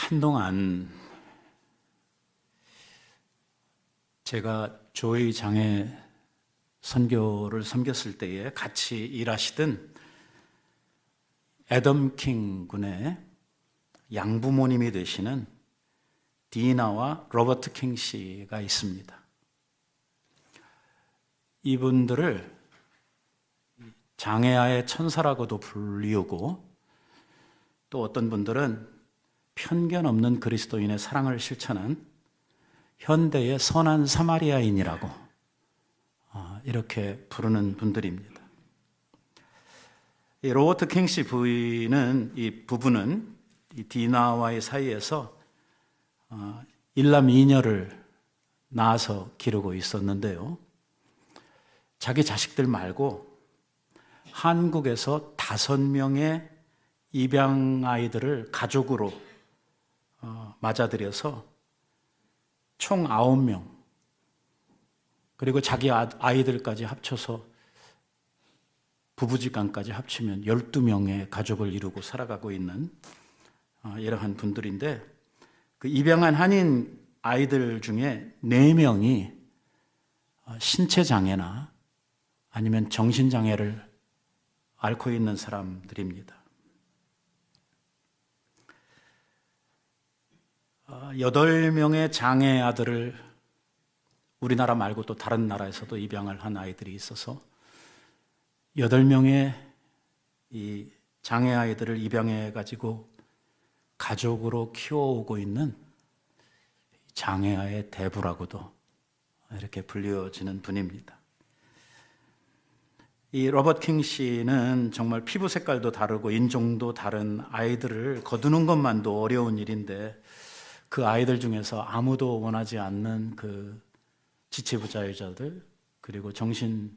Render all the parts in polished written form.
한동안 제가 조의 장애 선교를 섬겼을 때에 같이 일하시던 애덤 킹 군의 양부모님이 되시는 디나와 로버트 킹 씨가 있습니다. 이분들을 장애아의 천사라고도 불리우고, 또 어떤 분들은 편견 없는 그리스도인의 사랑을 실천한 현대의 선한 사마리아인이라고 이렇게 부르는 분들입니다. 이 로버트 킹 씨 이 부부는 이 디나와의 사이에서 일남 이녀를 낳아서 기르고 있었는데요. 자기 자식들 말고 한국에서 5명의 입양 아이들을 가족으로 맞아들여서 총 9명, 그리고 자기 아이들까지 합쳐서 부부지간까지 합치면 12명의 가족을 이루고 살아가고 있는 이러한 분들인데, 그 입양한 한인 아이들 중에 4명이 신체장애나 아니면 정신장애를 앓고 있는 사람들입니다. 8명의 장애 아들을 우리나라 말고 또 다른 나라에서도 입양을 한 아이들이 있어서 8명의 이 장애 아이들을 입양해 가지고 가족으로 키워오고 있는 장애아의 대부라고도 이렇게 불려지는 분입니다. 이 로버트 킹 씨는 정말 피부 색깔도 다르고 인종도 다른 아이들을 거두는 것만도 어려운 일인데, 그 아이들 중에서 아무도 원하지 않는 그 지체부자유자들, 그리고 정신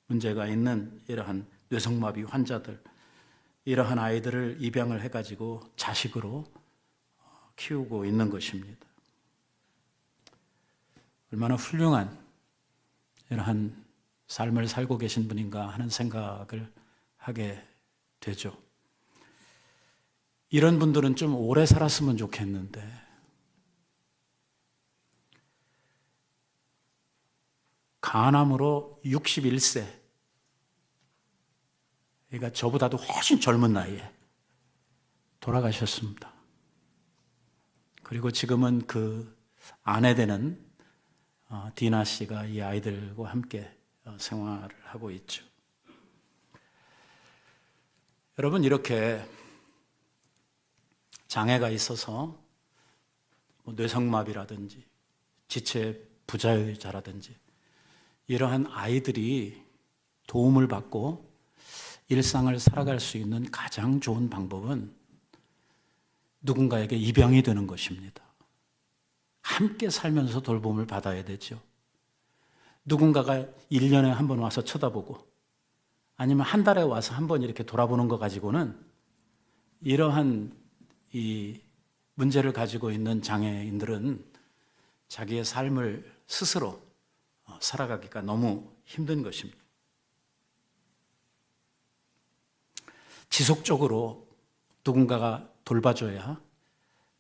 문제가 있는 이러한 뇌성마비 환자들, 이러한 아이들을 입양을 해가지고 자식으로 키우고 있는 것입니다. 얼마나 훌륭한 이러한 삶을 살고 계신 분인가 하는 생각을 하게 되죠. 이런 분들은 좀 오래 살았으면 좋겠는데, 간암으로 61세, 그러니까 저보다도 훨씬 젊은 나이에 돌아가셨습니다. 그리고 지금은 그 아내 되는 디나 씨가 이 아이들과 함께 생활을 하고 있죠. 여러분, 이렇게 장애가 있어서 뇌성마비라든지 지체 부자유자라든지 이러한 아이들이 도움을 받고 일상을 살아갈 수 있는 가장 좋은 방법은 누군가에게 입양이 되는 것입니다. 함께 살면서 돌봄을 받아야 되죠. 누군가가 1년에 한 번 와서 쳐다보고, 아니면 한 달에 와서 한 번 이렇게 돌아보는 것 가지고는 이러한 이 문제를 가지고 있는 장애인들은 자기의 삶을 스스로 살아가기가 너무 힘든 것입니다. 지속적으로 누군가가 돌봐줘야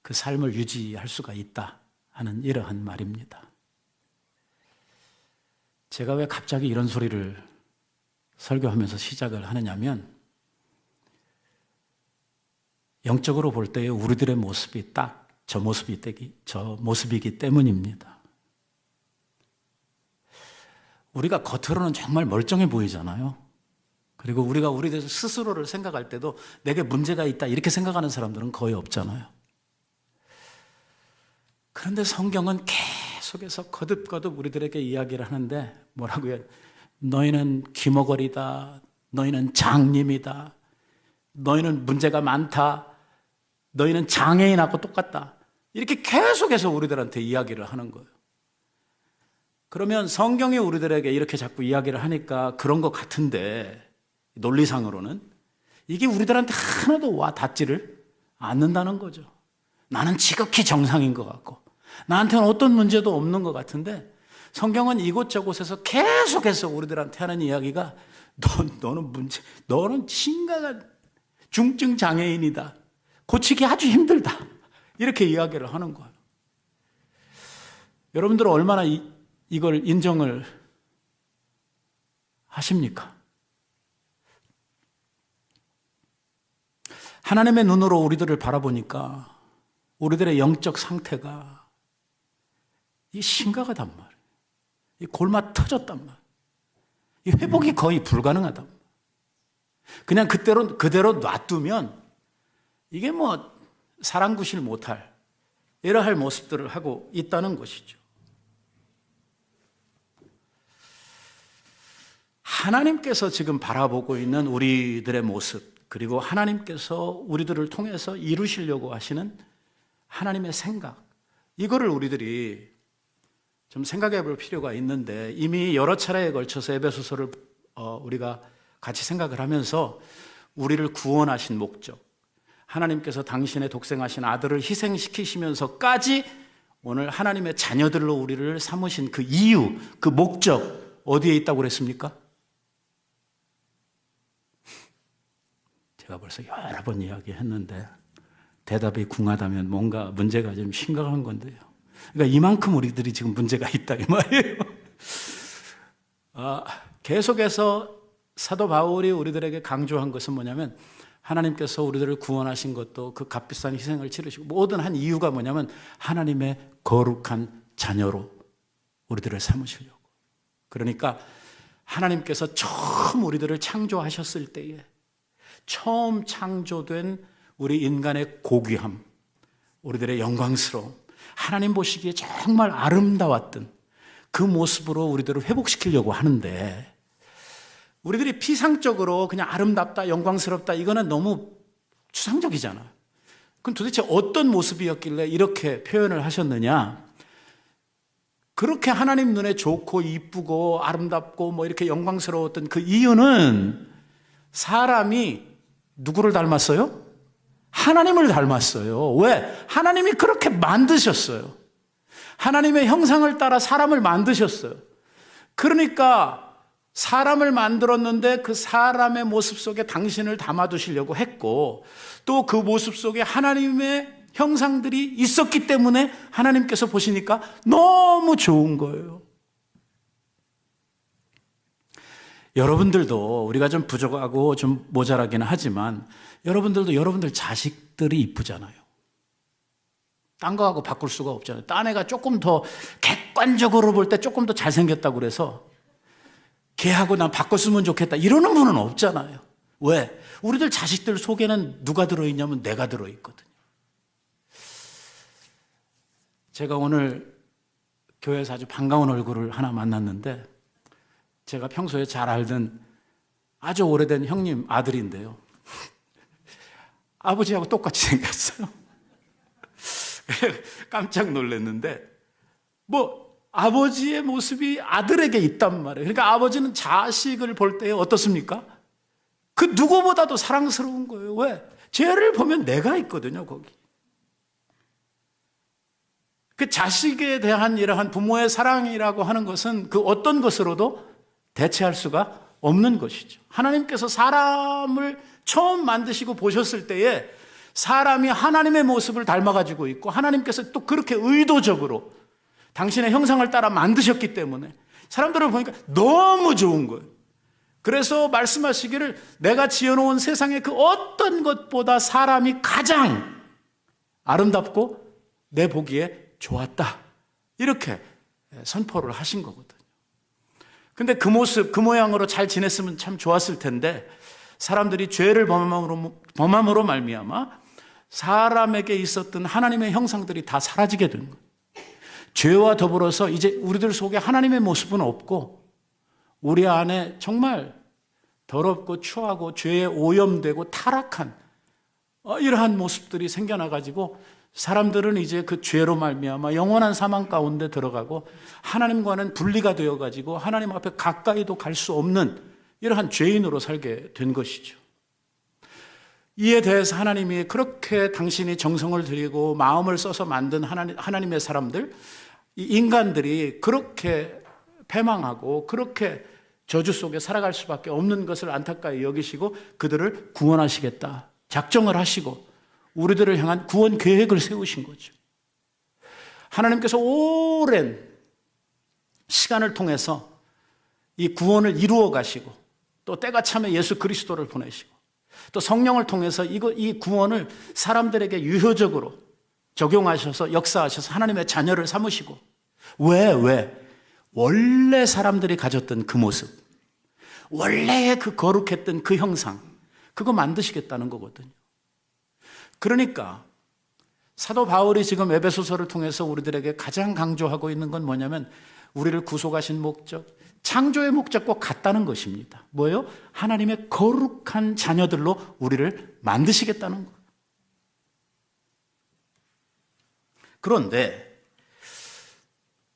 그 삶을 유지할 수가 있다 하는 이러한 말입니다. 제가 왜 갑자기 이런 소리를 설교하면서 시작을 하느냐면, 영적으로 볼 때의 우리들의 모습이 딱 저 모습이기 때문입니다. 우리가 겉으로는 정말 멀쩡해 보이잖아요. 그리고 우리가 우리 스스로를 생각할 때도 내게 문제가 있다 이렇게 생각하는 사람들은 거의 없잖아요. 그런데 성경은 계속해서 거듭거듭 우리들에게 이야기를 하는데 뭐라고요? 너희는 귀머거리다, 너희는 장님이다, 너희는 문제가 많다, 너희는 장애인하고 똑같다, 이렇게 계속해서 우리들한테 이야기를 하는 거예요. 그러면 성경이 우리들에게 이렇게 자꾸 이야기를 하니까 그런 것 같은데, 논리상으로는 이게 우리들한테 하나도 와 닿지를 않는다는 거죠. 나는 지극히 정상인 것 같고 나한테는 어떤 문제도 없는 것 같은데, 성경은 이곳저곳에서 계속해서 우리들한테 하는 이야기가 너는 심각한 중증 장애인이다, 고치기 아주 힘들다. 이렇게 이야기를 하는 거예요. 여러분들은 얼마나 이걸 인정을 하십니까? 하나님의 눈으로 우리들을 바라보니까 우리들의 영적 상태가 이 심각하단 말이에요. 이 골마 터졌단 말이에요. 이 회복이 거의 불가능하단 말이에요. 그냥 그대로 놔두면 이게 뭐 사랑구실 못할 이러할 모습들을 하고 있다는 것이죠. 하나님께서 지금 바라보고 있는 우리들의 모습, 그리고 하나님께서 우리들을 통해서 이루시려고 하시는 하나님의 생각, 이거를 우리들이 좀 생각해 볼 필요가 있는데, 이미 여러 차례에 걸쳐서 에베소서를 우리가 같이 생각을 하면서 우리를 구원하신 목적, 하나님께서 당신의 독생하신 아들을 희생시키시면서까지 오늘 하나님의 자녀들로 우리를 삼으신 그 이유, 그 목적 어디에 있다고 그랬습니까? 제가 벌써 여러 번 이야기했는데 대답이 궁하다면 뭔가 문제가 좀 심각한 건데요. 그러니까 이만큼 우리들이 지금 문제가 있다 이 말이에요. 계속해서 사도 바울이 우리들에게 강조한 것은 뭐냐면, 하나님께서 우리들을 구원하신 것도 그 값비싼 희생을 치르시고 모든 한 이유가 뭐냐면 하나님의 거룩한 자녀로 우리들을 삼으시려고. 그러니까 하나님께서 처음 우리들을 창조하셨을 때에 처음 창조된 우리 인간의 고귀함, 우리들의 영광스러움, 하나님 보시기에 정말 아름다웠던 그 모습으로 우리들을 회복시키려고 하는데, 우리들이 피상적으로 그냥 아름답다, 영광스럽다, 이거는 너무 추상적이잖아. 그럼 도대체 어떤 모습이었길래 이렇게 표현을 하셨느냐? 그렇게 하나님 눈에 좋고 이쁘고 아름답고 뭐 이렇게 영광스러웠던 그 이유는 사람이 누구를 닮았어요? 하나님을 닮았어요. 왜? 하나님이 그렇게 만드셨어요. 하나님의 형상을 따라 사람을 만드셨어요. 그러니까 사람을 만들었는데 그 사람의 모습 속에 당신을 담아두시려고 했고, 또 그 모습 속에 하나님의 형상들이 있었기 때문에 하나님께서 보시니까 너무 좋은 거예요. 여러분들도 우리가 좀 부족하고 좀 모자라기는 하지만 여러분들도 여러분들 자식들이 이쁘잖아요. 딴 거하고 바꿀 수가 없잖아요. 딴 애가 조금 더 객관적으로 볼 때 조금 더 잘생겼다고 그래서 걔하고 난 바꿨으면 좋겠다 이러는 분은 없잖아요. 왜? 우리들 자식들 속에는 누가 들어있냐면 내가 들어있거든요. 제가 오늘 교회에서 아주 반가운 얼굴을 하나 만났는데, 제가 평소에 잘 알던 아주 오래된 형님 아들인데요. 아버지하고 똑같이 생겼어요. 깜짝 놀랐는데, 아버지의 모습이 아들에게 있단 말이에요. 그러니까 아버지는 자식을 볼 때 어떻습니까? 그 누구보다도 사랑스러운 거예요. 왜? 쟤를 보면 내가 있거든요, 거기. 그 자식에 대한 이러한 부모의 사랑이라고 하는 것은 그 어떤 것으로도 대체할 수가 없는 것이죠. 하나님께서 사람을 처음 만드시고 보셨을 때에 사람이 하나님의 모습을 닮아가지고 있고, 하나님께서 또 그렇게 의도적으로 당신의 형상을 따라 만드셨기 때문에 사람들을 보니까 너무 좋은 거예요. 그래서 말씀하시기를 내가 지어놓은 세상의 그 어떤 것보다 사람이 가장 아름답고 내 보기에 좋았다, 이렇게 선포를 하신 거거든요. 근데 그 모습, 그 모양으로 잘 지냈으면 참 좋았을 텐데, 사람들이 죄를 범함으로 말미암아 사람에게 있었던 하나님의 형상들이 다 사라지게 된 거예요. 죄와 더불어서 이제 우리들 속에 하나님의 모습은 없고, 우리 안에 정말 더럽고 추하고 죄에 오염되고 타락한 이러한 모습들이 생겨나가지고 사람들은 이제 그 죄로 말미암아 영원한 사망 가운데 들어가고 하나님과는 분리가 되어가지고 하나님 앞에 가까이도 갈 수 없는 이러한 죄인으로 살게 된 것이죠. 이에 대해서 하나님이 그렇게 당신이 정성을 들이고 마음을 써서 만든 하나님의 사람들, 이 인간들이 그렇게 패망하고 그렇게 저주 속에 살아갈 수밖에 없는 것을 안타까이 여기시고 그들을 구원하시겠다 작정을 하시고 우리들을 향한 구원 계획을 세우신 거죠. 하나님께서 오랜 시간을 통해서 이 구원을 이루어 가시고 또 때가 차면 예수 그리스도를 보내시고 또 성령을 통해서 이 구원을 사람들에게 유효적으로 적용하셔서 역사하셔서 하나님의 자녀를 삼으시고 왜? 원래 사람들이 가졌던 그 모습, 원래의 그 거룩했던 그 형상, 그거 만드시겠다는 거거든요. 그러니까 사도 바울이 지금 에베소서를 통해서 우리들에게 가장 강조하고 있는 건 뭐냐면 우리를 구속하신 목적, 창조의 목적과 같다는 것입니다. 뭐예요? 하나님의 거룩한 자녀들로 우리를 만드시겠다는 거예요. 그런데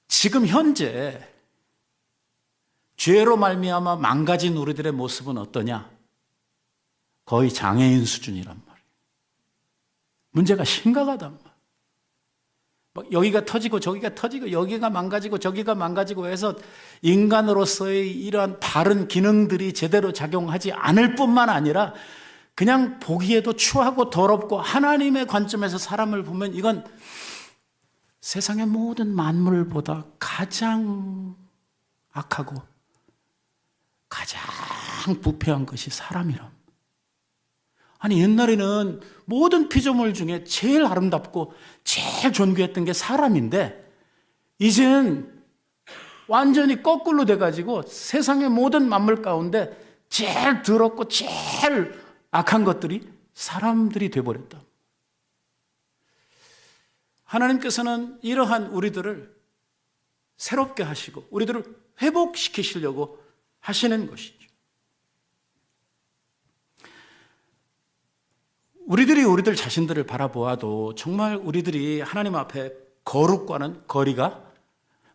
지금 현재 죄로 말미암아 망가진 우리들의 모습은 어떠냐? 거의 장애인 수준이란 말이에요. 문제가 심각하단 말이에요. 막 여기가 터지고 저기가 터지고 여기가 망가지고 저기가 망가지고 해서 인간으로서의 이러한 바른 기능들이 제대로 작용하지 않을 뿐만 아니라 그냥 보기에도 추하고 더럽고 하나님의 관점에서 사람을 보면 이건 세상의 모든 만물보다 가장 악하고 가장 부패한 것이 사람이라. 아니 옛날에는 모든 피조물 중에 제일 아름답고 제일 존귀했던 게 사람인데 이젠 완전히 거꾸로 돼가지고 세상의 모든 만물 가운데 제일 더럽고 제일 악한 것들이 사람들이 돼버렸다. 하나님께서는 이러한 우리들을 새롭게 하시고 우리들을 회복시키시려고 하시는 것이죠. 우리들이 우리들 자신들을 바라보아도 정말 우리들이 하나님 앞에 거룩과는 거리가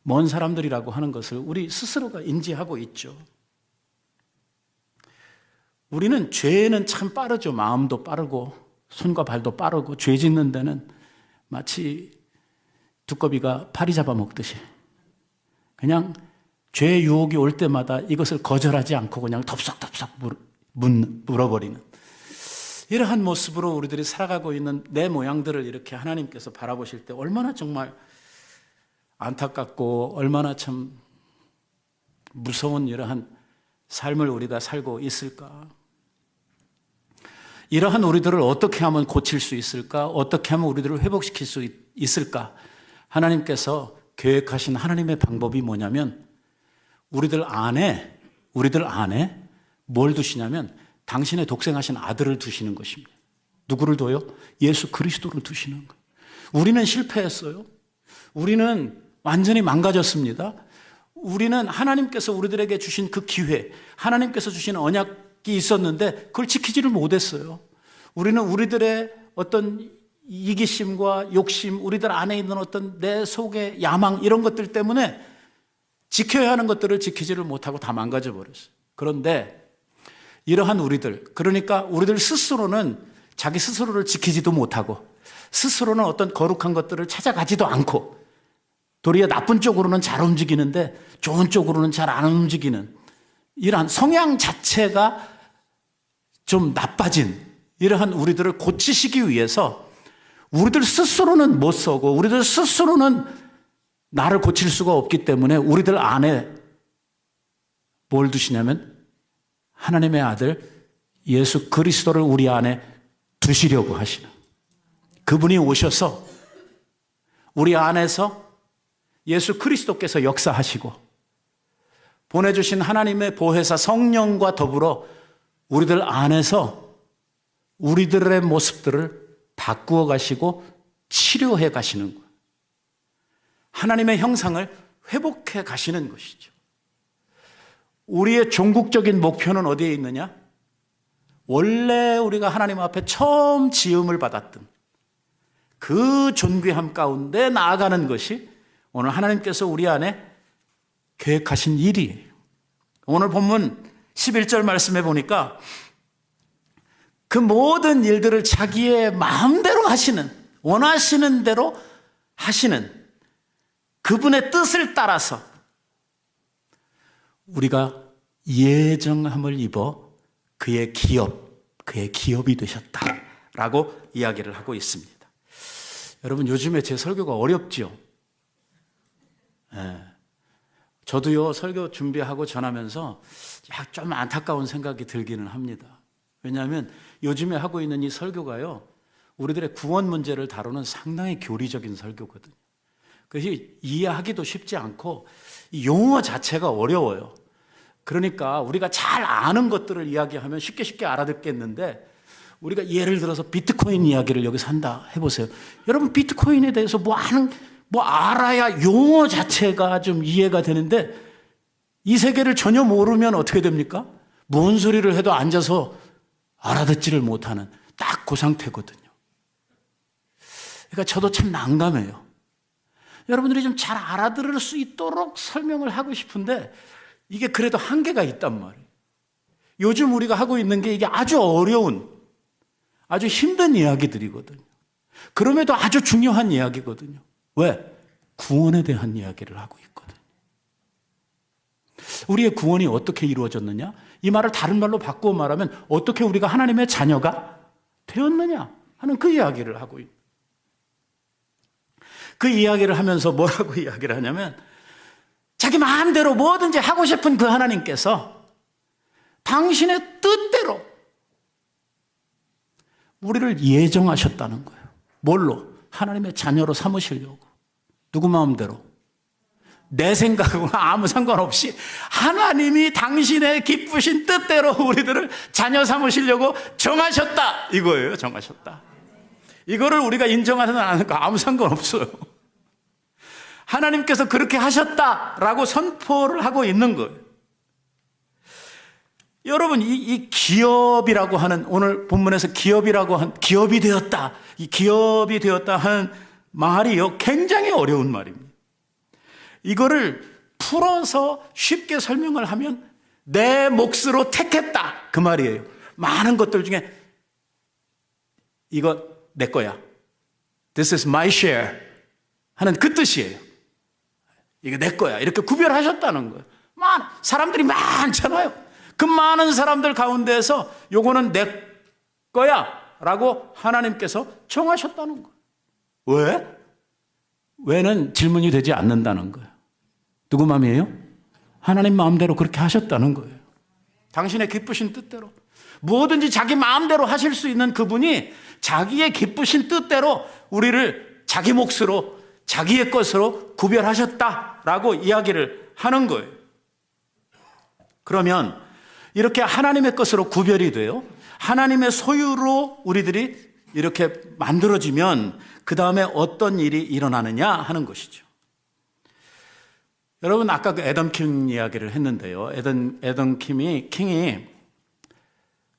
먼 사람들이라고 하는 것을 우리 스스로가 인지하고 있죠. 우리는 죄에는 참 빠르죠. 마음도 빠르고 손과 발도 빠르고 죄 짓는 데는 마치 두꺼비가 파리 잡아먹듯이 그냥 죄의 유혹이 올 때마다 이것을 거절하지 않고 그냥 덥석덥석 물어버리는 이러한 모습으로 우리들이 살아가고 있는 내 모양들을 이렇게 하나님께서 바라보실 때 얼마나 정말 안타깝고 얼마나 참 무서운 이러한 삶을 우리가 살고 있을까? 이러한 우리들을 어떻게 하면 고칠 수 있을까? 어떻게 하면 우리들을 회복시킬 수 있을까? 하나님께서 계획하신 하나님의 방법이 뭐냐면 우리들 안에 뭘 두시냐면 당신의 독생하신 아들을 두시는 것입니다. 누구를 둬요? 예수 그리스도를 두시는 거예요. 우리는 실패했어요. 우리는 완전히 망가졌습니다. 우리는 하나님께서 우리들에게 주신 그 기회, 하나님께서 주신 언약이 있었는데 그걸 지키지를 못했어요. 우리는 우리들의 어떤 이기심과 욕심, 우리들 안에 있는 어떤 내 속의 야망 이런 것들 때문에 지켜야 하는 것들을 지키지를 못하고 다 망가져 버렸어요. 그런데 이러한 우리들, 그러니까 우리들 스스로는 자기 스스로를 지키지도 못하고 스스로는 어떤 거룩한 것들을 찾아가지도 않고 도리어 나쁜 쪽으로는 잘 움직이는데 좋은 쪽으로는 잘 안 움직이는 이러한 성향 자체가 좀 나빠진 이러한 우리들을 고치시기 위해서 우리들 스스로는 못 서고 우리들 스스로는 나를 고칠 수가 없기 때문에 우리들 안에 뭘 두시냐면 하나님의 아들 예수 그리스도를 우리 안에 두시려고 하시는 그분이 오셔서 우리 안에서 예수 그리스도께서 역사하시고 보내주신 하나님의 보혜사 성령과 더불어 우리들 안에서 우리들의 모습들을 바꾸어 가시고 치료해 가시는 거예요. 하나님의 형상을 회복해 가시는 것이죠. 우리의 종국적인 목표는 어디에 있느냐? 원래 우리가 하나님 앞에 처음 지음을 받았던 그 존귀함 가운데 나아가는 것이 오늘 하나님께서 우리 안에 계획하신 일이에요. 오늘 본문 11절 말씀해 보니까 그 모든 일들을 자기의 마음대로 하시는, 원하시는 대로 하시는 그분의 뜻을 따라서 우리가 예정함을 입어 그의 기업이 되셨다 라고 이야기를 하고 있습니다. 여러분, 요즘에 제 설교가 어렵죠? 네. 저도요, 설교 준비하고 전하면서 좀 안타까운 생각이 들기는 합니다. 왜냐하면 요즘에 하고 있는 이 설교가요, 우리들의 구원 문제를 다루는 상당히 교리적인 설교거든요. 그래서 이해하기도 쉽지 않고 이 용어 자체가 어려워요. 그러니까 우리가 잘 아는 것들을 이야기하면 쉽게 알아듣겠는데, 우리가 예를 들어서 비트코인 이야기를 여기서 한다 해보세요. 여러분, 비트코인에 대해서 알아야 용어 자체가 좀 이해가 되는데, 이 세계를 전혀 모르면 어떻게 됩니까? 뭔 소리를 해도 앉아서 알아듣지를 못하는 딱 그 상태거든요. 그러니까 저도 참 난감해요. 여러분들이 좀 잘 알아들을 수 있도록 설명을 하고 싶은데 이게 그래도 한계가 있단 말이에요. 요즘 우리가 하고 있는 게 이게 아주 어려운, 아주 힘든 이야기들이거든요. 그럼에도 아주 중요한 이야기거든요. 왜? 구원에 대한 이야기를 하고 있거든요. 우리의 구원이 어떻게 이루어졌느냐? 이 말을 다른 말로 바꾸어 말하면 어떻게 우리가 하나님의 자녀가 되었느냐 하는 그 이야기를 하고 있습니다. 그 이야기를 하면서 뭐라고 이야기를 하냐면, 자기 마음대로 뭐든지 하고 싶은 그 하나님께서 당신의 뜻대로 우리를 예정하셨다는 거예요. 뭘로? 하나님의 자녀로 삼으시려고. 누구 마음대로? 내 생각과 아무 상관없이 하나님이 당신의 기쁘신 뜻대로 우리들을 자녀 삼으시려고 정하셨다, 이거예요. 정하셨다. 이거를 우리가 인정하는 안 하는 거 아무 상관없어요. 하나님께서 그렇게 하셨다라고 선포를 하고 있는 거예요. 여러분, 이 기업이라고 하는, 오늘 본문에서 기업이 되었다, 이 기업이 되었다 하는 말이요, 굉장히 어려운 말입니다. 이거를 풀어서 쉽게 설명을 하면 내 몫으로 택했다, 그 말이에요. 많은 것들 중에 이거 내 거야, This is my share 하는 그 뜻이에요. 이게 내 거야, 이렇게 구별하셨다는 거예요. 사람들이 많잖아요. 그 많은 사람들 가운데서 요거는 내 거야 라고 하나님께서 정하셨다는 거예요. 왜? 왜는 질문이 되지 않는다는 거예요. 누구 마음이에요? 하나님 마음대로 그렇게 하셨다는 거예요. 당신의 기쁘신 뜻대로 뭐든지 자기 마음대로 하실 수 있는 그분이 자기의 기쁘신 뜻대로 우리를 자기 몫으로, 자기의 것으로 구별하셨다라고 이야기를 하는 거예요. 그러면 이렇게 하나님의 것으로 구별이 돼요. 하나님의 소유로 우리들이 이렇게 만들어지면 그 다음에 어떤 일이 일어나느냐 하는 것이죠. 여러분, 아까 그 애덤 킹 이야기를 했는데요. 애덤 킹이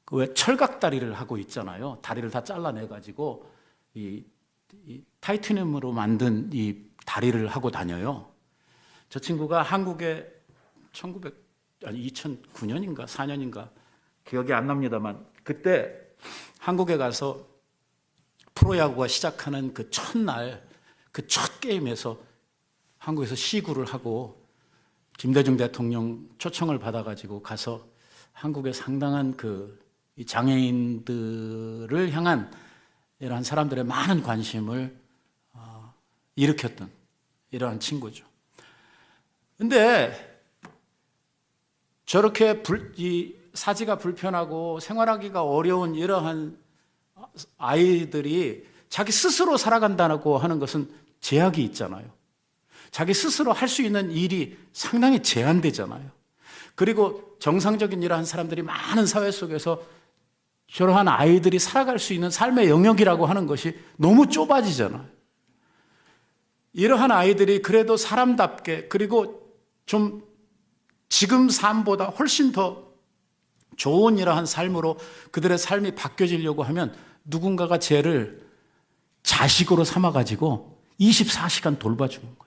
그 왜 철각다리를 하고 있잖아요. 다리를 다 잘라내가지고 이 타이타늄으로 만든 이 다리를 하고 다녀요. 저 친구가 한국에 2009년인가 4년인가 기억이 안 납니다만, 그때 한국에 가서 프로야구가 시작하는 그 첫날, 그 첫 게임에서 한국에서 시구를 하고 김대중 대통령 초청을 받아가지고 가서 한국의 상당한 이 장애인들을 향한 이러한 사람들의 많은 관심을 일으켰던 이러한 친구죠. 근데 저렇게 이 사지가 불편하고 생활하기가 어려운 이러한 아이들이 자기 스스로 살아간다고 하는 것은 제약이 있잖아요. 자기 스스로 할 수 있는 일이 상당히 제한되잖아요. 그리고 정상적인 이러한 사람들이 많은 사회 속에서 저러한 아이들이 살아갈 수 있는 삶의 영역이라고 하는 것이 너무 좁아지잖아요. 이러한 아이들이 그래도 사람답게, 그리고 좀 지금 삶보다 훨씬 더 좋은 이러한 삶으로 그들의 삶이 바뀌어지려고 하면 누군가가 쟤를 자식으로 삼아가지고 24시간 돌봐주는 거죠.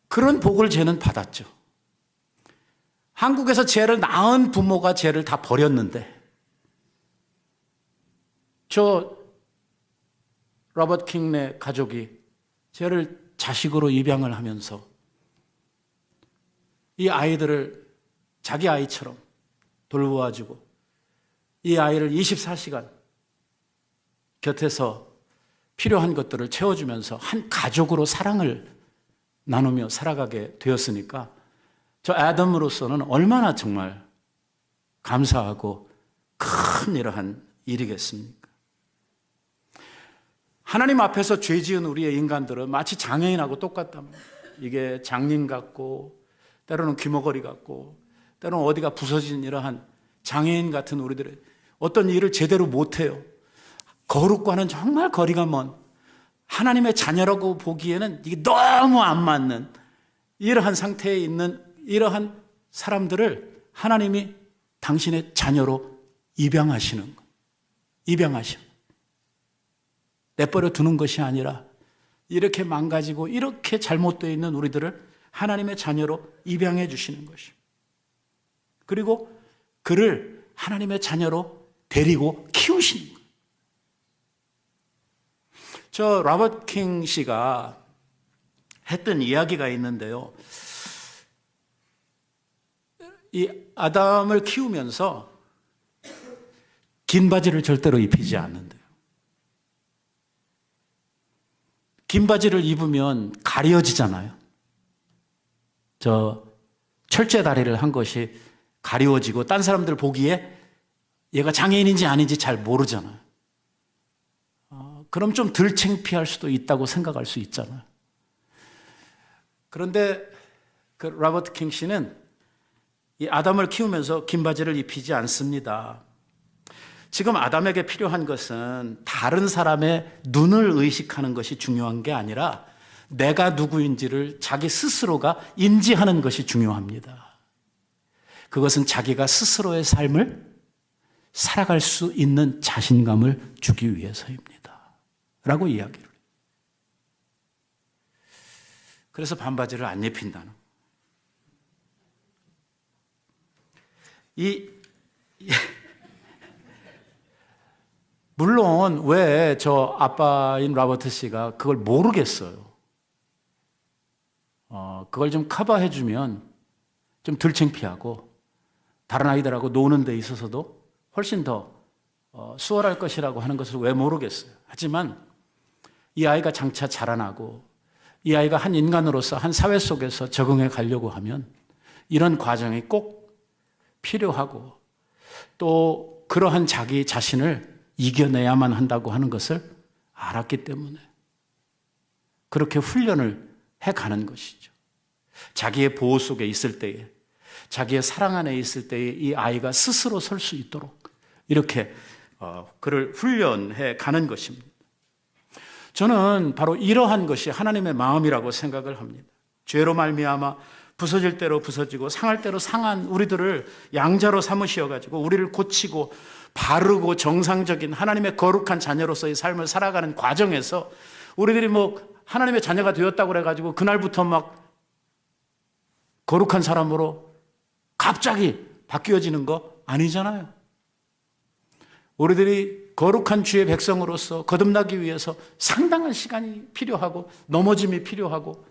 그런 복을 쟤는 받았죠. 한국에서 쟤를 낳은 부모가 쟤를 다 버렸는데, 저 로버트 킹네 가족이 쟤를 자식으로 입양을 하면서 이 아이들을 자기 아이처럼 돌보아주고 이 아이를 24시간 곁에서 필요한 것들을 채워주면서 한 가족으로 사랑을 나누며 살아가게 되었으니까 저 애덤으로서는 얼마나 정말 감사하고 큰 이러한 일이겠습니까? 하나님 앞에서 죄 지은 우리의 인간들은 마치 장애인하고 똑같단 말이에요. 이게 장님 같고 때로는 귀머거리 같고 때로는 어디가 부서진 이러한 장애인 같은 우리들의 어떤 일을 제대로 못해요. 거룩과는 정말 거리가 먼 하나님의 자녀라고 보기에는 이게 너무 안 맞는 이러한 상태에 있는 이러한 사람들을 하나님이 당신의 자녀로 입양하시는 것. 입양하셔. 내버려 두는 것이 아니라 이렇게 망가지고 이렇게 잘못되어 있는 우리들을 하나님의 자녀로 입양해 주시는 것이요. 그리고 그를 하나님의 자녀로 데리고 키우시는 거예요. 저 로버트 킹 씨가 했던 이야기가 있는데요. 이 아담을 키우면서 긴 바지를 절대로 입히지 않는데요. 긴 바지를 입으면 가려지잖아요. 저 철제 다리를 한 것이 가리워지고 딴 사람들 보기에 얘가 장애인인지 아닌지 잘 모르잖아요. 그럼 좀 덜 창피할 수도 있다고 생각할 수 있잖아요. 그런데 그 로버트 킹 씨는 이 아담을 키우면서 긴 바지를 입히지 않습니다. 지금 아담에게 필요한 것은 다른 사람의 눈을 의식하는 것이 중요한 게 아니라 내가 누구인지를 자기 스스로가 인지하는 것이 중요합니다. 그것은 자기가 스스로의 삶을 살아갈 수 있는 자신감을 주기 위해서입니다. 라고 이야기를 해요. 그래서 반바지를 안 입힌다는 물론 왜 저 아빠인 로버트 씨가 그걸 모르겠어요. 그걸 좀 커버해주면 좀 덜 창피하고 다른 아이들하고 노는 데 있어서도 훨씬 더 수월할 것이라고 하는 것을 왜 모르겠어요. 하지만 이 아이가 장차 자라나고 이 아이가 한 인간으로서 한 사회 속에서 적응해 가려고 하면 이런 과정이 꼭 필요하고 또 그러한 자기 자신을 이겨내야만 한다고 하는 것을 알았기 때문에 그렇게 훈련을 해가는 것이죠. 자기의 보호 속에 있을 때에, 자기의 사랑 안에 있을 때에 이 아이가 스스로 설 수 있도록 이렇게 그를 훈련해 가는 것입니다. 저는 바로 이러한 것이 하나님의 마음이라고 생각을 합니다. 죄로 말미암아 부서질 대로 부서지고 상할 대로 상한 우리들을 양자로 삼으시어가지고 우리를 고치고 바르고 정상적인 하나님의 거룩한 자녀로서의 삶을 살아가는 과정에서 우리들이 하나님의 자녀가 되었다고 그래가지고 그날부터 막 거룩한 사람으로 갑자기 바뀌어지는 거 아니잖아요. 우리들이 거룩한 주의 백성으로서 거듭나기 위해서 상당한 시간이 필요하고 넘어짐이 필요하고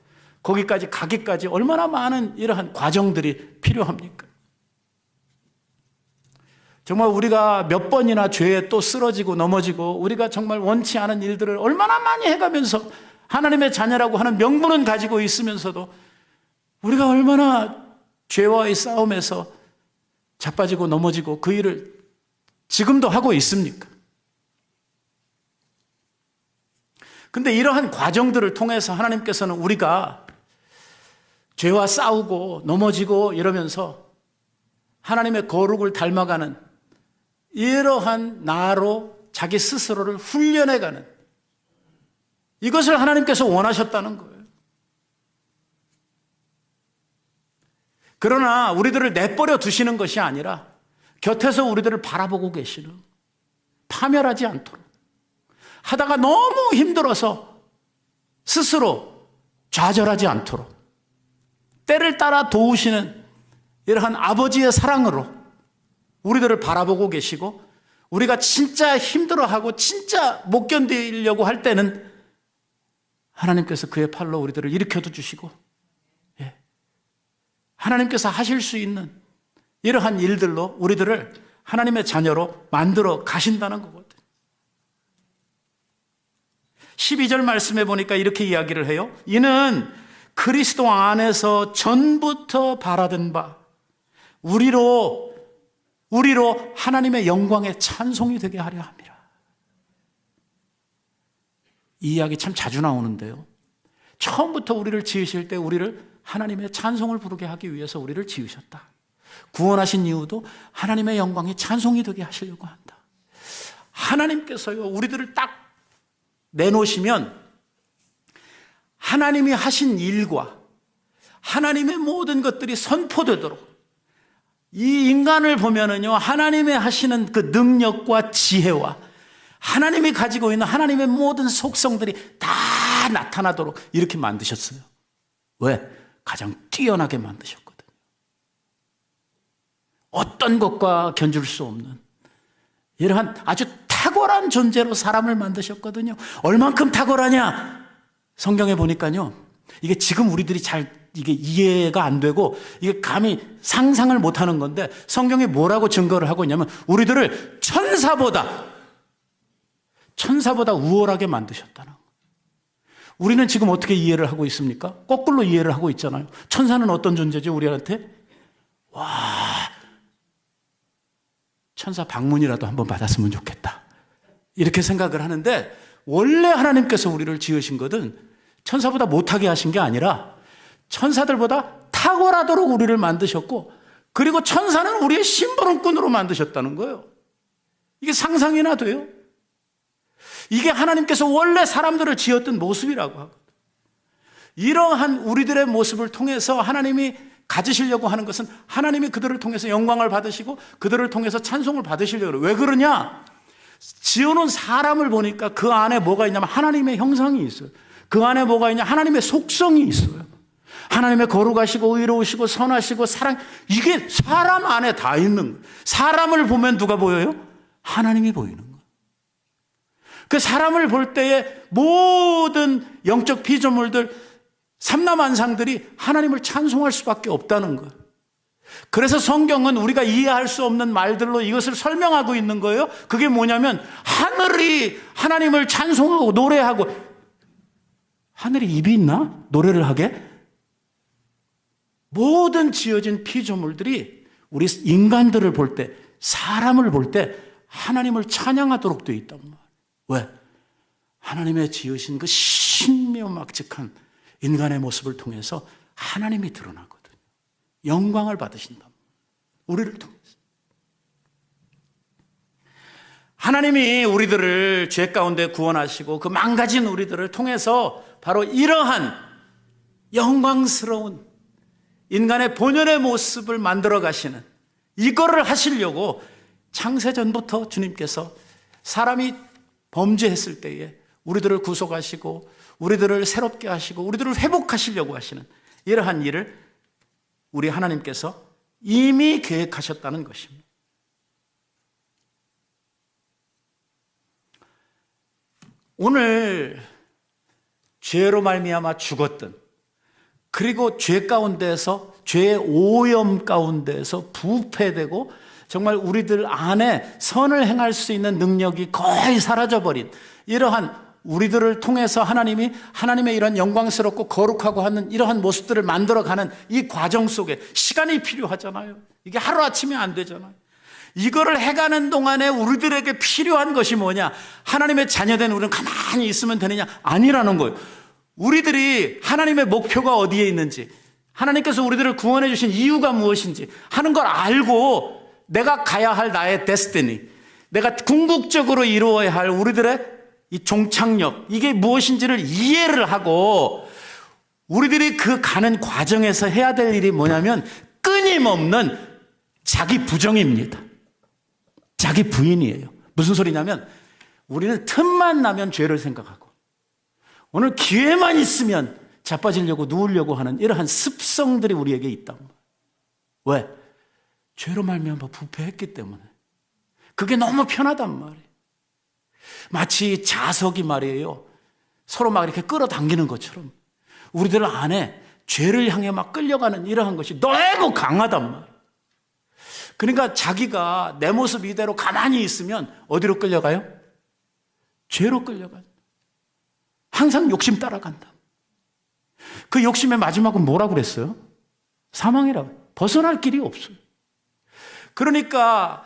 거기까지 가기까지 얼마나 많은 이러한 과정들이 필요합니까? 정말 우리가 몇 번이나 죄에 또 쓰러지고 넘어지고 우리가 정말 원치 않은 일들을 얼마나 많이 해가면서 하나님의 자녀라고 하는 명분은 가지고 있으면서도 우리가 얼마나 죄와의 싸움에서 자빠지고 넘어지고 그 일을 지금도 하고 있습니까? 근데 이러한 과정들을 통해서 하나님께서는 우리가 죄와 싸우고 넘어지고 이러면서 하나님의 거룩을 닮아가는 이러한 나로 자기 스스로를 훈련해가는 이것을 하나님께서 원하셨다는 거예요. 그러나 우리들을 내버려 두시는 것이 아니라 곁에서 우리들을 바라보고 계시는, 파멸하지 않도록 하다가 너무 힘들어서 스스로 좌절하지 않도록 때를 따라 도우시는 이러한 아버지의 사랑으로 우리들을 바라보고 계시고 우리가 진짜 힘들어하고 진짜 못 견디려고 할 때는 하나님께서 그의 팔로 우리들을 일으켜도 주시고 하나님께서 하실 수 있는 이러한 일들로 우리들을 하나님의 자녀로 만들어 가신다는 거거든요. 12절 말씀에 보니까 이렇게 이야기를 해요. 이는 그리스도 안에서 전부터 바라던 바 우리로 하나님의 영광의 찬송이 되게 하려 함이라. 이 이야기 참 자주 나오는데요. 처음부터 우리를 지으실 때 우리를 하나님의 찬송을 부르게 하기 위해서 우리를 지으셨다. 구원하신 이유도 하나님의 영광이 찬송이 되게 하시려고 한다. 하나님께서요, 우리들을 딱 내놓으시면 하나님이 하신 일과 하나님의 모든 것들이 선포되도록 이 인간을 보면은요, 하나님의 하시는 그 능력과 지혜와 하나님이 가지고 있는 하나님의 모든 속성들이 다 나타나도록 이렇게 만드셨어요. 왜? 가장 뛰어나게 만드셨거든요. 어떤 것과 견줄 수 없는 이러한 아주 탁월한 존재로 사람을 만드셨거든요. 얼만큼 탁월하냐? 성경에 보니까요, 이게 지금 우리들이 잘 이게 이해가 안 되고 이게 감히 상상을 못 하는 건데 성경이 뭐라고 증거를 하고 있냐면 우리들을 천사보다 우월하게 만드셨다는 거예요. 우리는 지금 어떻게 이해를 하고 있습니까? 거꾸로 이해를 하고 있잖아요. 천사는 어떤 존재죠, 우리한테? 천사 방문이라도 한번 받았으면 좋겠다, 이렇게 생각을 하는데, 원래 하나님께서 우리를 지으신 것은 천사보다 못하게 하신 게 아니라 천사들보다 탁월하도록 우리를 만드셨고, 그리고 천사는 우리의 심부름꾼으로 만드셨다는 거예요. 이게 상상이나 돼요? 이게 하나님께서 원래 사람들을 지었던 모습이라고 하거든요. 이러한 우리들의 모습을 통해서 하나님이 가지시려고 하는 것은 하나님이 그들을 통해서 영광을 받으시고 그들을 통해서 찬송을 받으시려고 해요. 왜 그러냐? 지어놓은 사람을 보니까 그 안에 뭐가 있냐면 하나님의 형상이 있어요. 그 안에 뭐가 있냐? 하나님의 속성이 있어요. 하나님의 거룩하시고 의로우시고 선하시고 사랑, 이게 사람 안에 다 있는 거예요. 사람을 보면 누가 보여요? 하나님이 보이는 거예요. 그 사람을 볼 때에 모든 영적 피조물들, 삼라만상들이 하나님을 찬송할 수밖에 없다는 거예요. 그래서 성경은 우리가 이해할 수 없는 말들로 이것을 설명하고 있는 거예요. 그게 뭐냐면 하늘이 하나님을 찬송하고 노래하고, 하늘이 입이 있나? 노래를 하게? 모든 지어진 피조물들이 우리 인간들을 볼 때, 사람을 볼 때 하나님을 찬양하도록 되어 있단 말이에요. 왜? 하나님의 지으신 그 신묘막측한 인간의 모습을 통해서 하나님이 드러나거든요. 영광을 받으신다. 우리를 통해서. 하나님이 우리들을 죄 가운데 구원하시고 그 망가진 우리들을 통해서 바로 이러한 영광스러운 인간의 본연의 모습을 만들어 가시는, 이거를 하시려고 창세전부터 주님께서 사람이 범죄했을 때에 우리들을 구속하시고 우리들을 새롭게 하시고 우리들을 회복하시려고 하시는 이러한 일을 우리 하나님께서 이미 계획하셨다는 것입니다. 오늘 죄로 말미암아 죽었던, 그리고 죄 가운데서, 죄의 오염 가운데서 부패되고 정말 우리들 안에 선을 행할 수 있는 능력이 거의 사라져버린 이러한 우리들을 통해서 하나님이 하나님의 이런 영광스럽고 거룩하고 하는 이러한 모습들을 만들어가는 이 과정 속에 시간이 필요하잖아요. 이게 하루아침에 안 되잖아요. 이거를 해가는 동안에 우리들에게 필요한 것이 뭐냐? 하나님의 자녀된 우리는 가만히 있으면 되느냐? 아니라는 거예요. 우리들이 하나님의 목표가 어디에 있는지, 하나님께서 우리들을 구원해 주신 이유가 무엇인지 하는 걸 알고, 내가 가야 할 나의 데스티니, 내가 궁극적으로 이루어야 할 우리들의 이 종착역, 이게 무엇인지를 이해를 하고 우리들이 그 가는 과정에서 해야 될 일이 뭐냐면 끊임없는 자기 부정입니다. 자기 부인이에요. 무슨 소리냐면 우리는 틈만 나면 죄를 생각하고 오늘 기회만 있으면 자빠지려고 누우려고 하는 이러한 습성들이 우리에게 있다. 왜? 죄로 말미암아 부패했기 때문에. 그게 너무 편하단 말이에요. 마치 자석이 말이에요, 서로 막 이렇게 끌어당기는 것처럼 우리들 안에 죄를 향해 막 끌려가는 이러한 것이 너무 강하단 말이에요. 그러니까 자기가 내 모습 이대로 가만히 있으면 어디로 끌려가요? 죄로 끌려가요. 항상 욕심 따라간다. 그 욕심의 마지막은 뭐라고 그랬어요? 사망이라고. 벗어날 길이 없어요. 그러니까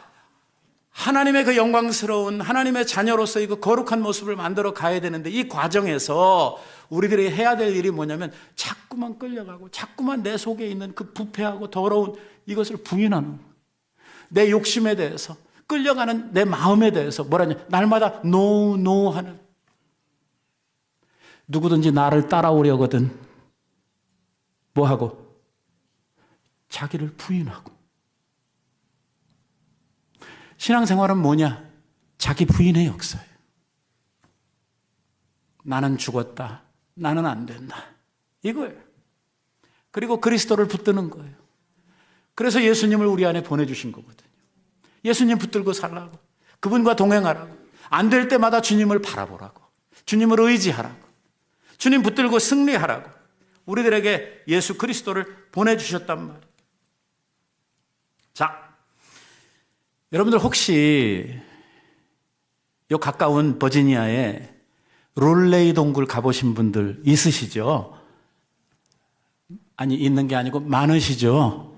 하나님의 그 영광스러운 하나님의 자녀로서의 그 거룩한 모습을 만들어 가야 되는데, 이 과정에서 우리들이 해야 될 일이 뭐냐면 자꾸만 끌려가고 자꾸만 내 속에 있는 그 부패하고 더러운 이것을 부인하는 거예요. 내 욕심에 대해서, 끌려가는 내 마음에 대해서 뭐라냐, 날마다 노 하는. 누구든지 나를 따라오려거든 뭐하고? 자기를 부인하고. 신앙생활은 뭐냐? 자기 부인의 역사예요. 나는 죽었다. 나는 안 된다. 이거예요. 그리고 그리스도를 붙드는 거예요. 그래서 예수님을 우리 안에 보내주신 거거든요. 예수님 붙들고 살라고, 그분과 동행하라고, 안 될 때마다 주님을 바라보라고, 주님을 의지하라고, 주님 붙들고 승리하라고 우리들에게 예수 그리스도를 보내주셨단 말이에요. 자, 여러분들 혹시 요 가까운 버지니아에 롤레이 동굴 가보신 분들 있으시죠? 아니, 있는 게 아니고 많으시죠?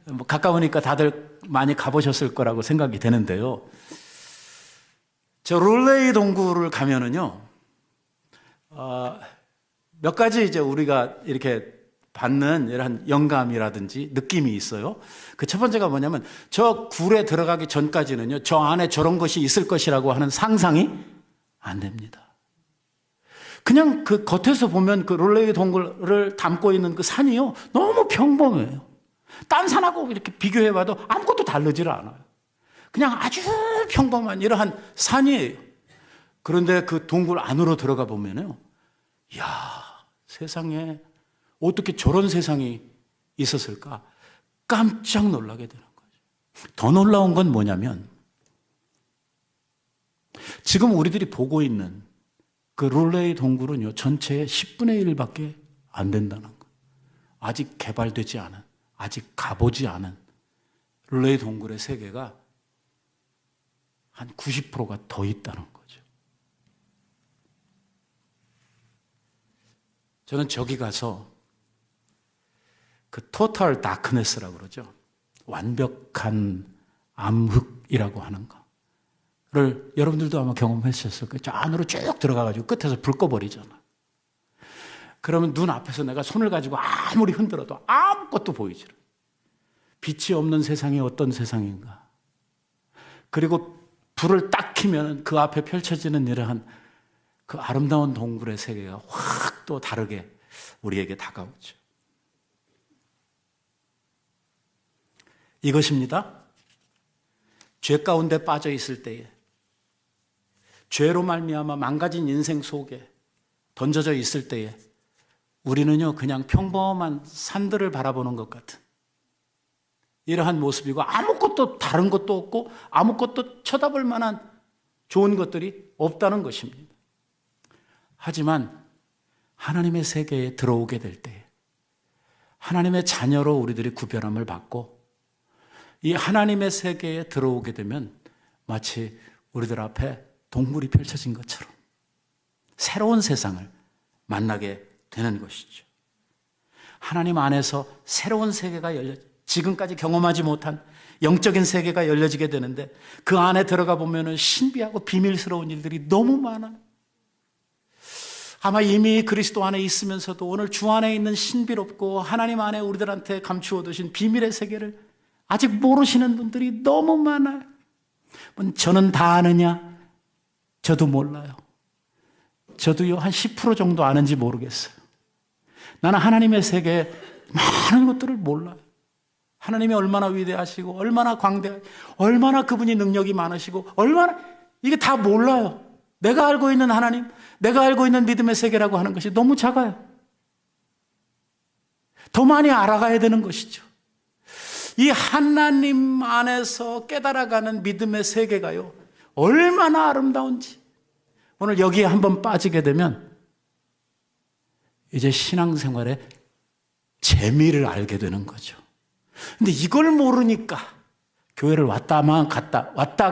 뭐 가까우니까 다들 많이 가보셨을 거라고 생각이 되는데요. 저 롤레이 동굴을 가면은요, 몇 가지 이제 우리가 이렇게 받는 이런 영감이라든지 느낌이 있어요. 그 첫 번째가 뭐냐면, 저 굴에 들어가기 전까지는요, 저 안에 저런 것이 있을 것이라고 하는 상상이 안 됩니다. 그냥 그 겉에서 보면 그 롤레이 동굴을 담고 있는 그 산이요, 너무 평범해요. 딴 산하고 이렇게 비교해봐도 아무것도 다르지를 않아요. 그냥 아주 평범한 이러한 산이에요. 그런데 그 동굴 안으로 들어가 보면요, 이야, 세상에 어떻게 저런 세상이 있었을까? 깜짝 놀라게 되는 거죠. 더 놀라운 건 뭐냐면, 지금 우리들이 보고 있는 그 롤레이 동굴은요, 전체의 10분의 1밖에 안 된다는 거예요. 아직 개발되지 않은, 아직 가보지 않은 롤레이 동굴의 세계가 한 90%가 더 있다는 거죠. 저는 저기 가서 그 토탈 다크네스라고 그러죠. 완벽한 암흑이라고 하는 거를 여러분들도 아마 경험하셨을 거예요. 저 안으로 쭉 들어가가지고 끝에서 불 꺼버리잖아. 그러면 눈 앞에서 내가 손을 가지고 아무리 흔들어도 아무것도 보이지 않아요. 빛이 없는 세상이 어떤 세상인가. 그리고 불을 딱 켜면 그 앞에 펼쳐지는 이러한 그 아름다운 동굴의 세계가 확 또 다르게 우리에게 다가오죠. 이것입니다. 죄 가운데 빠져 있을 때에, 죄로 말미암아 망가진 인생 속에 던져져 있을 때에 우리는요, 그냥 평범한 산들을 바라보는 것 같은 이러한 모습이고, 아무것도 다른 것도 없고 아무것도 쳐다볼 만한 좋은 것들이 없다는 것입니다. 하지만 하나님의 세계에 들어오게 될 때, 하나님의 자녀로 우리들이 구별함을 받고 이 하나님의 세계에 들어오게 되면 마치 우리들 앞에 동굴이 펼쳐진 것처럼 새로운 세상을 만나게 되는 것이죠. 하나님 안에서 새로운 세계가 지금까지 경험하지 못한 영적인 세계가 열려지게 되는데, 그 안에 들어가 보면 신비하고 비밀스러운 일들이 너무 많아요. 아마 이미 그리스도 안에 있으면서도 오늘 주 안에 있는 신비롭고 하나님 안에 우리들한테 감추어 두신 비밀의 세계를 아직 모르시는 분들이 너무 많아요. 저는 다 아느냐? 저도 몰라요. 저도요, 한 10% 정도 아는지 모르겠어요. 나는 하나님의 세계에 많은 것들을 몰라요. 하나님이 얼마나 위대하시고, 얼마나 광대하시고, 얼마나 그분이 능력이 많으시고, 얼마나, 이게 다 몰라요. 내가 알고 있는 하나님, 내가 알고 있는 믿음의 세계라고 하는 것이 너무 작아요. 더 많이 알아가야 되는 것이죠. 이 하나님 안에서 깨달아가는 믿음의 세계가요, 얼마나 아름다운지. 오늘 여기에 한번 빠지게 되면 이제 신앙생활의 재미를 알게 되는 거죠. 근데 이걸 모르니까 교회를 왔다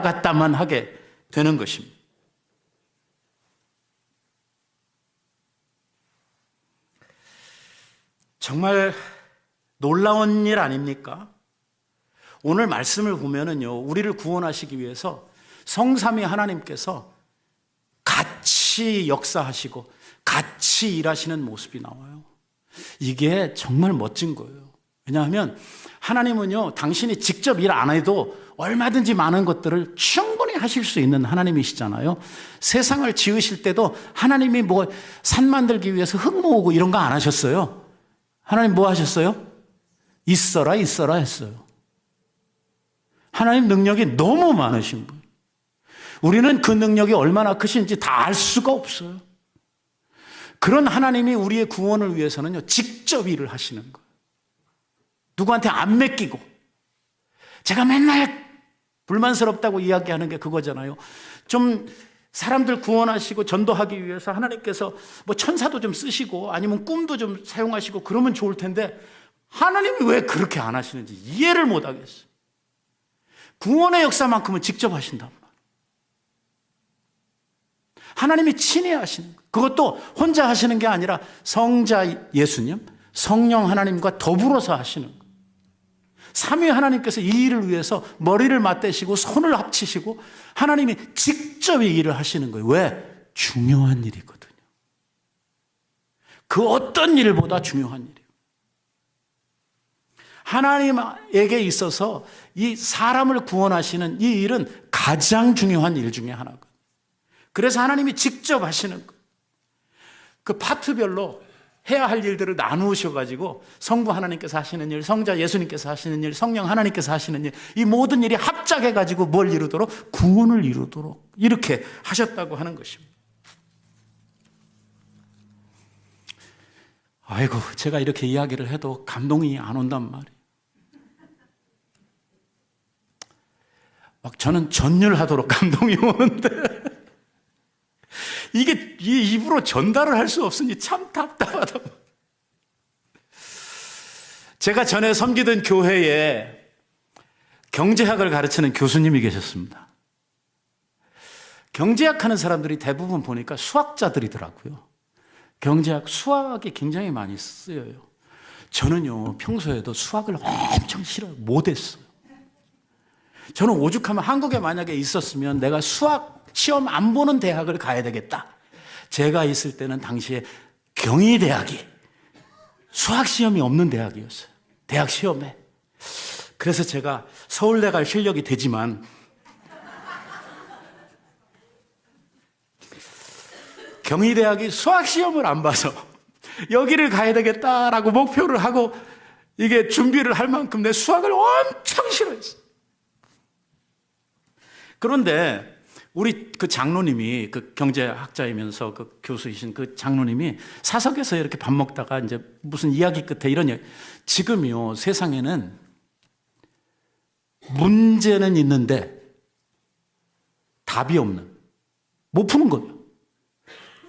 갔다만 하게 되는 것입니다. 정말 놀라운 일 아닙니까? 오늘 말씀을 보면은요, 우리를 구원하시기 위해서 성삼위 하나님께서 같이 역사하시고 같이 일하시는 모습이 나와요. 이게 정말 멋진 거예요. 왜냐하면 하나님은요, 당신이 직접 일 안 해도 얼마든지 많은 것들을 충분히 하실 수 있는 하나님이시잖아요. 세상을 지으실 때도 하나님이 뭐 산 만들기 위해서 흙 모으고 이런 거 안 하셨어요. 하나님 뭐 하셨어요? 있어라 했어요. 하나님 능력이 너무 많으신 분. 우리는 그 능력이 얼마나 크신지 다 알 수가 없어요. 그런 하나님이 우리의 구원을 위해서는요, 직접 일을 하시는 거예요. 누구한테 안 맡기고. 제가 맨날 불만스럽다고 이야기하는 게 그거잖아요. 좀 사람들 구원하시고 전도하기 위해서 하나님께서 뭐 천사도 좀 쓰시고 아니면 꿈도 좀 사용하시고 그러면 좋을 텐데 하나님이 왜 그렇게 안 하시는지 이해를 못 하겠어요. 구원의 역사만큼은 직접 하신단 말이에요. 하나님이 친히 하시는 거예요. 그것도 혼자 하시는 게 아니라 성자 예수님, 성령 하나님과 더불어서 하시는 거예요. 삼위 하나님께서 이 일을 위해서 머리를 맞대시고 손을 합치시고 하나님이 직접 이 일을 하시는 거예요. 왜? 중요한 일이거든요. 그 어떤 일보다 중요한 일이에요. 하나님에게 있어서 이 사람을 구원하시는 이 일은 가장 중요한 일 중에 하나거든요. 그래서 하나님이 직접 하시는 거예요. 그 파트별로 해야 할 일들을 나누셔가지고 성부 하나님께서 하시는 일, 성자 예수님께서 하시는 일, 성령 하나님께서 하시는 일, 이 모든 일이 합작해가지고 뭘 이루도록? 구원을 이루도록 이렇게 하셨다고 하는 것입니다. 아이고, 제가 이렇게 이야기를 해도 감동이 안 온단 말이에요. 막 저는 전율하도록 감동이 오는데 이게 입으로 전달을 할 수 없으니 참 답답하다. 제가 전에 섬기던 교회에 경제학을 가르치는 교수님이 계셨습니다. 경제학 하는 사람들이 대부분 보니까 수학자들이더라고요. 경제학, 수학이 굉장히 많이 쓰여요. 저는요, 평소에도 수학을 엄청 싫어요. 못했어요. 저는 오죽하면 한국에 만약에 있었으면 내가 수학 시험 안 보는 대학을 가야 되겠다. 제가 있을 때는 당시에 경희대학이 수학 시험이 없는 대학이었어요. 대학 시험에. 그래서 제가 서울대 갈 실력이 되지만 경희대학이 수학 시험을 안 봐서 여기를 가야 되겠다라고 목표를 하고 이게 준비를 할 만큼 내 수학을 엄청 싫어했어요. 그런데 우리 그 장로님이, 그 경제학자이면서 그 교수이신 그 장로님이 사석에서 이렇게 밥 먹다가 이제 무슨 이야기 끝에 이런 얘기, 지금요 세상에는 문제는 있는데 답이 없는, 못 푸는 거예요.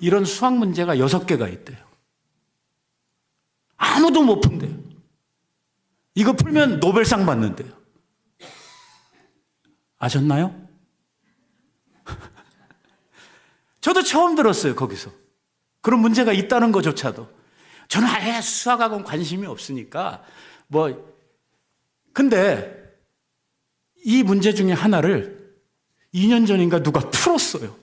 이런 수학 문제가 6개가 있대요. 아무도 못 푼대요. 이거 풀면 노벨상 받는데요. 아셨나요? 저도 처음 들었어요, 거기서. 그런 문제가 있다는 것조차도. 저는 아예 수학하고는 관심이 없으니까, 근데 이 문제 중에 하나를 2년 전인가 누가 풀었어요.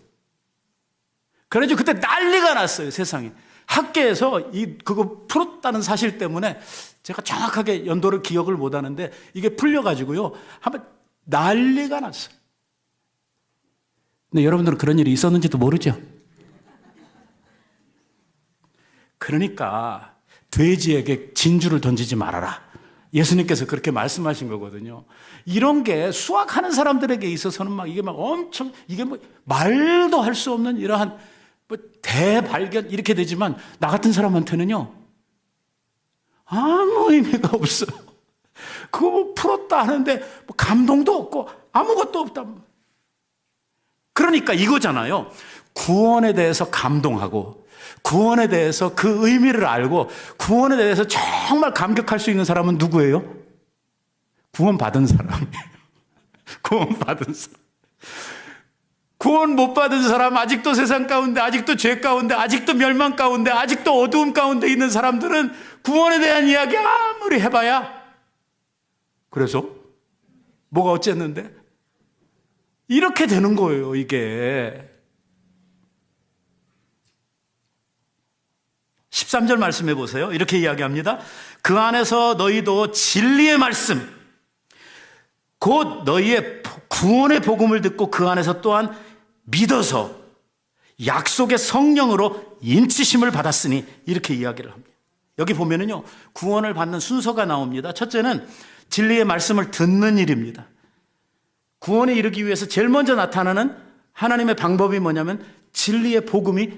그래가지고 그때 난리가 났어요, 세상에. 학계에서 그거 풀었다는 사실 때문에 제가 정확하게 연도를 기억을 못 하는데 이게 풀려가지고요, 한번 난리가 났어요. 근데 여러분들은 그런 일이 있었는지도 모르죠? 그러니까 돼지에게 진주를 던지지 말아라. 예수님께서 그렇게 말씀하신 거거든요. 이런 게 수학하는 사람들에게 있어서는 막 이게 막 엄청, 이게 뭐 말도 할 수 없는 이러한 뭐 대발견 이렇게 되지만 나 같은 사람한테는요, 아무 의미가 없어요. 그거 뭐 풀었다 하는데 뭐 감동도 없고 아무것도 없단 말이에요. 그러니까 이거잖아요. 구원에 대해서 감동하고 구원에 대해서 그 의미를 알고 구원에 대해서 정말 감격할 수 있는 사람은 누구예요? 구원받은 사람이에요. 구원받은 사람. 구원 못 받은 사람, 아직도 세상 가운데, 아직도 죄 가운데, 아직도 멸망 가운데, 아직도 어두움 가운데 있는 사람들은 구원에 대한 이야기 아무리 해봐야 그래서 뭐가 어쨌는데? 이렇게 되는 거예요, 이게. 13절 말씀해 보세요. 이렇게 이야기합니다. 그 안에서 너희도 진리의 말씀, 곧 너희의 구원의 복음을 듣고 그 안에서 또한 믿어서 약속의 성령으로 인치심을 받았으니, 이렇게 이야기를 합니다. 여기 보면은요, 구원을 받는 순서가 나옵니다. 첫째는 진리의 말씀을 듣는 일입니다. 구원에 이르기 위해서 제일 먼저 나타나는 하나님의 방법이 뭐냐면 진리의 복음이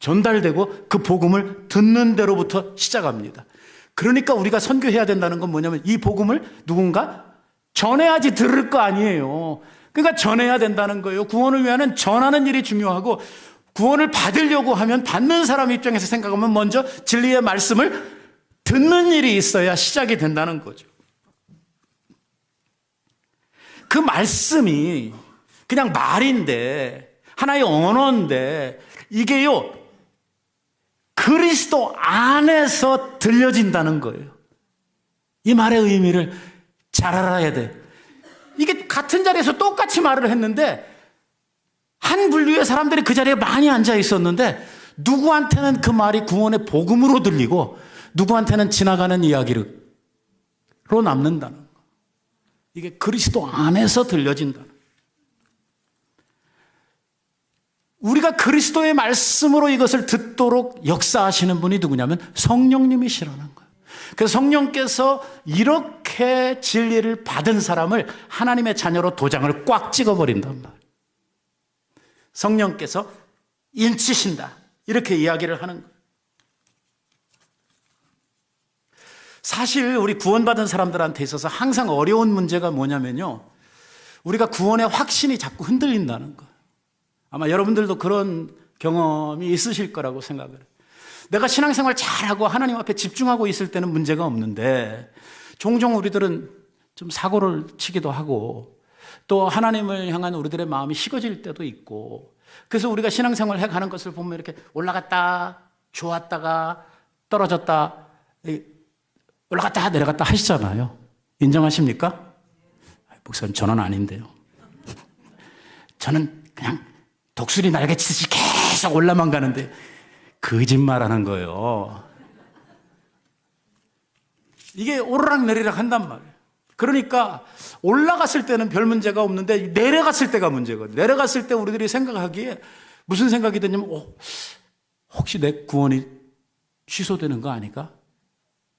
전달되고 그 복음을 듣는 데로부터 시작합니다. 그러니까 우리가 선교해야 된다는 건 뭐냐면 이 복음을 누군가 전해야지 들을 거 아니에요. 그러니까 전해야 된다는 거예요. 구원을 위하는 전하는 일이 중요하고, 구원을 받으려고 하면 받는 사람 입장에서 생각하면 먼저 진리의 말씀을 듣는 일이 있어야 시작이 된다는 거죠. 그 말씀이 그냥 말인데, 하나의 언어인데, 이게요, 그리스도 안에서 들려진다는 거예요. 이 말의 의미를 잘 알아야 돼. 이게 같은 자리에서 똑같이 말을 했는데, 한 분류의 사람들이 그 자리에 많이 앉아 있었는데, 누구한테는 그 말이 구원의 복음으로 들리고, 누구한테는 지나가는 이야기로 남는다는 거. 이게 그리스도 안에서 들려진다는 거. 우리가 그리스도의 말씀으로 이것을 듣도록 역사하시는 분이 누구냐면 성령님이시라는 거예요. 그래서 성령께서 이렇게 진리를 받은 사람을 하나님의 자녀로 도장을 꽉 찍어버린단 말이에요. 성령께서 인치신다, 이렇게 이야기를 하는 거예요. 사실 우리 구원받은 사람들한테 있어서 항상 어려운 문제가 뭐냐면요, 우리가 구원의 확신이 자꾸 흔들린다는 거예요. 아마 여러분들도 그런 경험이 있으실 거라고 생각을 해요. 내가 신앙생활 잘하고 하나님 앞에 집중하고 있을 때는 문제가 없는데, 종종 우리들은 좀 사고를 치기도 하고, 또 하나님을 향한 우리들의 마음이 식어질 때도 있고, 그래서 우리가 신앙생활 해가는 것을 보면 이렇게 올라갔다 좋았다가 떨어졌다, 올라갔다 내려갔다 하시잖아요. 인정하십니까? 목사님, 저는 아닌데요. 저는 그냥 독수리 날개치듯이 계속 올라만 가는데 거짓말하는 거예요. 이게 오르락 내리락 한단 말이에요. 그러니까 올라갔을 때는 별 문제가 없는데 내려갔을 때가 문제거든요. 내려갔을 때 우리들이 생각하기에 무슨 생각이 드냐면, 혹시 내 구원이 취소되는 거 아닐까?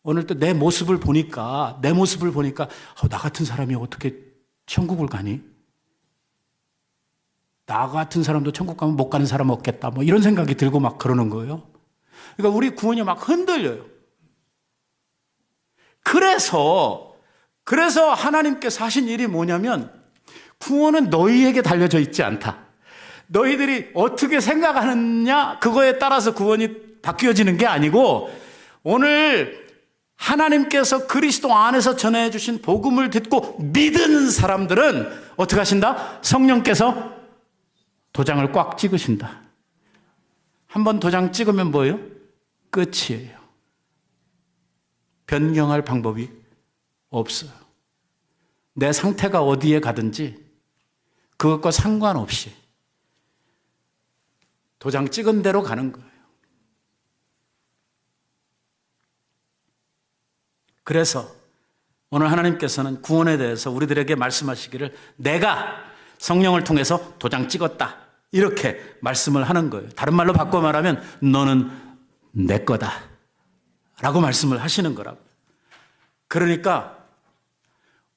오늘 또 내 모습을 보니까 나 같은 사람이 어떻게 천국을 가니? 나 같은 사람도 천국 가면 못 가는 사람 없겠다, 뭐 이런 생각이 들고 막 그러는 거예요. 그러니까 우리 구원이 막 흔들려요. 그래서 하나님께서 하신 일이 뭐냐면, 구원은 너희에게 달려져 있지 않다. 너희들이 어떻게 생각하느냐, 그거에 따라서 구원이 바뀌어지는 게 아니고, 오늘 하나님께서 그리스도 안에서 전해주신 복음을 듣고 믿은 사람들은 어떻게 하신다? 성령께서 도장을 꽉 찍으신다. 한번 도장 찍으면 뭐예요? 끝이에요. 변경할 방법이 없어요. 내 상태가 어디에 가든지 그것과 상관없이 도장 찍은 대로 가는 거예요. 그래서 오늘 하나님께서는 구원에 대해서 우리들에게 말씀하시기를, 내가 성령을 통해서 도장 찍었다, 이렇게 말씀을 하는 거예요. 다른 말로 바꿔 말하면 너는 내 거다 라고 말씀을 하시는 거라고요. 그러니까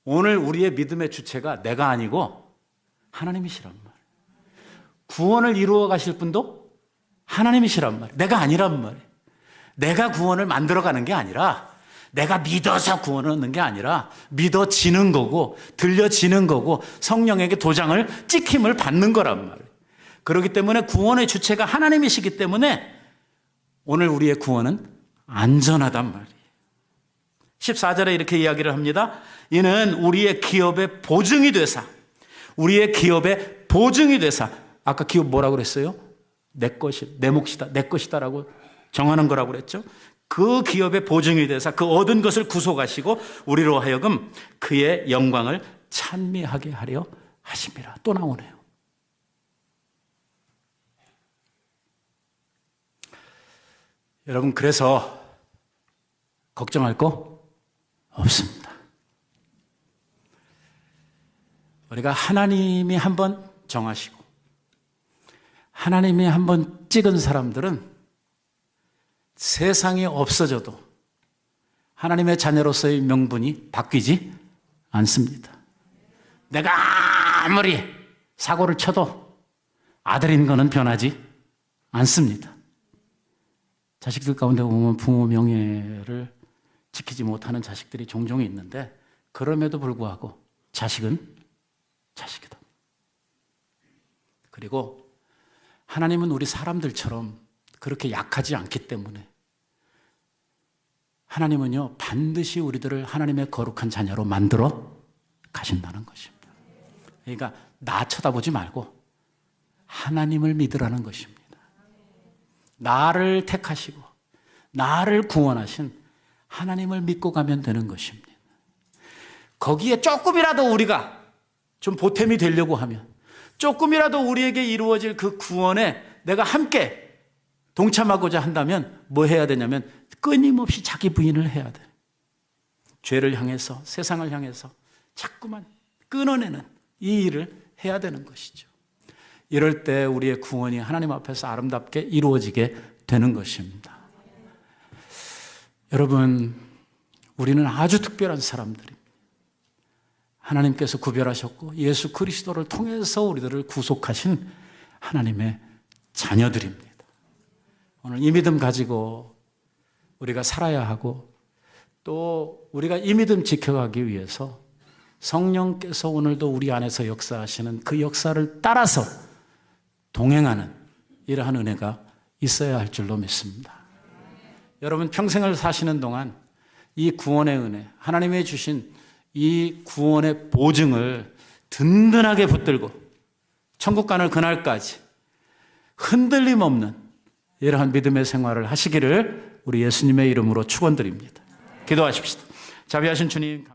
오늘 우리의 믿음의 주체가 내가 아니고 하나님이시란 말이에요. 구원을 이루어 가실 분도 하나님이시란 말이에요. 내가 아니란 말이에요. 내가 구원을 만들어가는 게 아니라, 내가 믿어서 구원을 얻는 게 아니라 믿어지는 거고 들려지는 거고 성령에게 도장을 찍힘을 받는 거란 말이에요. 그렇기 때문에 구원의 주체가 하나님이시기 때문에 오늘 우리의 구원은 안전하단 말이에요. 14절에 이렇게 이야기를 합니다. 이는 우리의 기업의 보증이 되사, 우리의 기업의 보증이 되사. 아까 기업 뭐라고 그랬어요? 내 것이, 내 몫이다, 내 것이다라고 정하는 거라고 그랬죠. 그 기업의 보증이 되사 그 얻은 것을 구속하시고 우리로 하여금 그의 영광을 찬미하게 하려 하심이라. 또 나오네요. 여러분, 그래서 걱정할 거 없습니다. 우리가 하나님이 한번 정하시고 하나님이 한번 찍은 사람들은 세상에 없어져도 하나님의 자녀로서의 명분이 바뀌지 않습니다. 내가 아무리 사고를 쳐도 아들인 거는 변하지 않습니다. 자식들 가운데 보면 부모 명예를 지키지 못하는 자식들이 종종 있는데 그럼에도 불구하고 자식은 자식이다. 그리고 하나님은 우리 사람들처럼 그렇게 약하지 않기 때문에 하나님은요 반드시 우리들을 하나님의 거룩한 자녀로 만들어 가신다는 것입니다. 그러니까 나 쳐다보지 말고 하나님을 믿으라는 것입니다. 나를 택하시고 나를 구원하신 하나님을 믿고 가면 되는 것입니다. 거기에 조금이라도 우리가 좀 보탬이 되려고 하면, 조금이라도 우리에게 이루어질 그 구원에 내가 함께 동참하고자 한다면 뭐 해야 되냐면 끊임없이 자기 부인을 해야 돼. 죄를 향해서, 세상을 향해서 자꾸만 끊어내는 이 일을 해야 되는 것이죠. 이럴 때 우리의 구원이 하나님 앞에서 아름답게 이루어지게 되는 것입니다. 여러분, 우리는 아주 특별한 사람들입니다. 하나님께서 구별하셨고 예수 그리스도를 통해서 우리들을 구속하신 하나님의 자녀들입니다. 오늘 이 믿음 가지고 우리가 살아야 하고, 또 우리가 이 믿음 지켜가기 위해서 성령께서 오늘도 우리 안에서 역사하시는 그 역사를 따라서 동행하는 이러한 은혜가 있어야 할 줄로 믿습니다. 여러분, 평생을 사시는 동안 이 구원의 은혜, 하나님이 주신 이 구원의 보증을 든든하게 붙들고 천국 가는 그날까지 흔들림 없는 이러한 믿음의 생활을 하시기를 우리 예수님의 이름으로 축원드립니다. 기도하십시다. 자비하신 주님,